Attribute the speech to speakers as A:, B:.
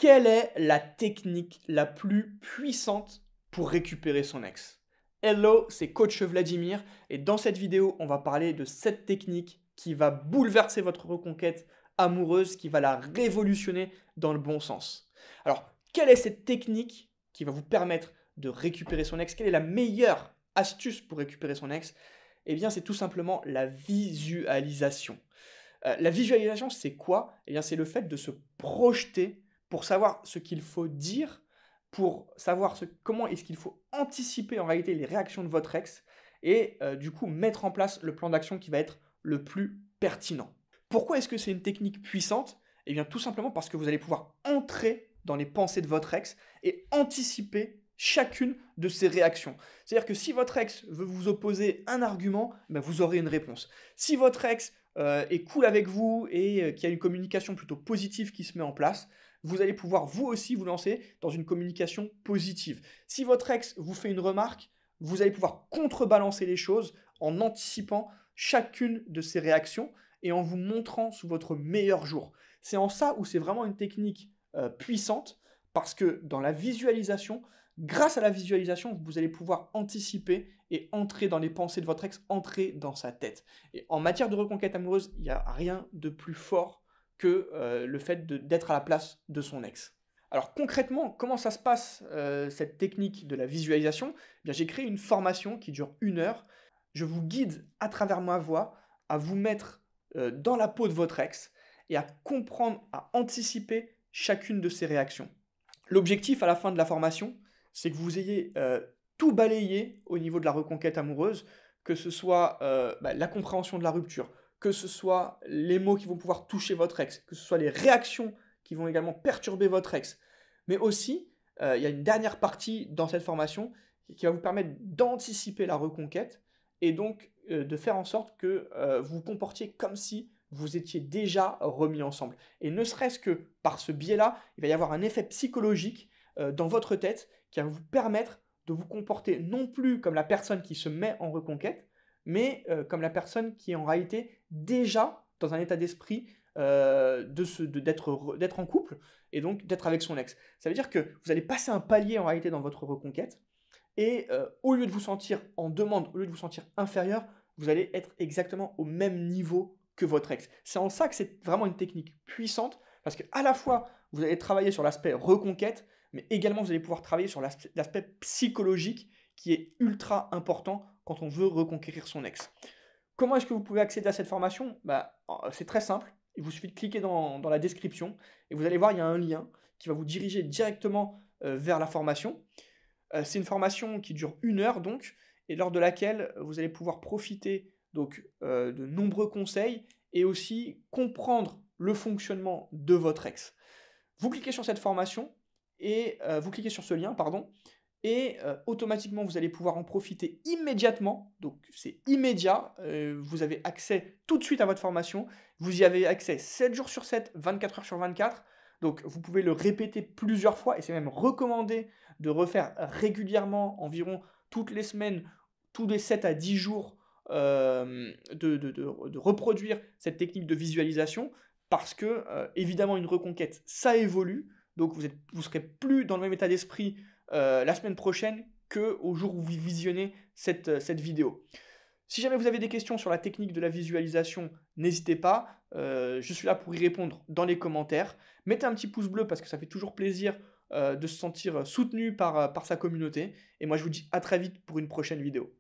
A: Quelle est la technique la plus puissante pour récupérer son ex? Hello, c'est coach Vladimir et dans cette vidéo, on va parler de cette technique qui va bouleverser votre reconquête amoureuse, qui va la révolutionner dans le bon sens. Alors, quelle est cette technique qui va vous permettre de récupérer son ex? Quelle est la meilleure astuce pour récupérer son ex? Eh bien, c'est tout simplement la visualisation. La visualisation, c'est quoi? Eh bien, c'est le fait de se projeter pour savoir ce qu'il faut dire, pour savoir comment est-ce qu'il faut anticiper en réalité les réactions de votre ex et du coup mettre en place le plan d'action qui va être le plus pertinent. Pourquoi est-ce que c'est une technique puissante? Eh bien, tout simplement parce que vous allez pouvoir entrer dans les pensées de votre ex et anticiper chacune de ses réactions. C'est-à-dire que si votre ex veut vous opposer un argument, ben vous aurez une réponse. Si votre ex est cool avec vous et qu'il y a une communication plutôt positive qui se met en place, vous allez pouvoir vous aussi vous lancer dans une communication positive. Si votre ex vous fait une remarque, vous allez pouvoir contrebalancer les choses en anticipant chacune de ses réactions et en vous montrant sous votre meilleur jour. C'est en ça où c'est vraiment une technique puissante parce que dans la visualisation, grâce à la visualisation, vous allez pouvoir anticiper et entrer dans les pensées de votre ex, entrer dans sa tête. Et en matière de reconquête amoureuse, il n'y a rien de plus fort que le fait d'être à la place de son ex. Alors concrètement, comment ça se passe cette technique de la visualisation? Eh bien, j'ai créé une formation qui dure 1 heure. Je vous guide à travers ma voix à vous mettre dans la peau de votre ex et à comprendre, à anticiper chacune de ses réactions. L'objectif à la fin de la formation, c'est que vous ayez tout balayé au niveau de la reconquête amoureuse, que ce soit la compréhension de la rupture, que ce soit les mots qui vont pouvoir toucher votre ex, que ce soit les réactions qui vont également perturber votre ex. Mais aussi, il y a une dernière partie dans cette formation qui va vous permettre d'anticiper la reconquête et donc de faire en sorte que vous vous comportiez comme si vous étiez déjà remis ensemble. Et ne serait-ce que par ce biais-là, il va y avoir un effet psychologique dans votre tête qui va vous permettre de vous comporter non plus comme la personne qui se met en reconquête, mais comme la personne qui est en réalité déjà dans un état d'esprit d'être en couple et donc d'être avec son ex. Ça veut dire que vous allez passer un palier en réalité dans votre reconquête et au lieu de vous sentir en demande, au lieu de vous sentir inférieur, vous allez être exactement au même niveau que votre ex. C'est en ça que c'est vraiment une technique puissante parce qu'à la fois vous allez travailler sur l'aspect reconquête, mais également vous allez pouvoir travailler sur l'aspect psychologique qui est ultra important quand on veut reconquérir son ex. Comment est-ce que vous pouvez accéder à cette formation? C'est très simple, il vous suffit de cliquer dans la description et vous allez voir, il y a un lien qui va vous diriger directement vers la formation. C'est une formation qui dure 1 heure donc, et lors de laquelle vous allez pouvoir profiter donc, de nombreux conseils et aussi comprendre le fonctionnement de votre ex. Vous cliquez sur cette formation et vous cliquez sur ce lien, pardon, et automatiquement vous allez pouvoir en profiter immédiatement. Donc c'est immédiat, vous avez accès tout de suite à votre formation. Vous y avez accès 7 jours sur 7, 24 heures sur 24. Donc vous pouvez le répéter plusieurs fois et c'est même recommandé de refaire régulièrement, environ toutes les semaines, tous les 7 à 10 jours, de reproduire cette technique de visualisation parce que évidemment une reconquête ça évolue, donc vous serez plus dans le même état d'esprit la semaine prochaine qu'au jour où vous visionnez cette vidéo. Si jamais vous avez des questions sur la technique de la visualisation, n'hésitez pas, je suis là pour y répondre dans les commentaires. Mettez un petit pouce bleu parce que ça fait toujours plaisir de se sentir soutenu par sa communauté. Et moi je vous dis à très vite pour une prochaine vidéo.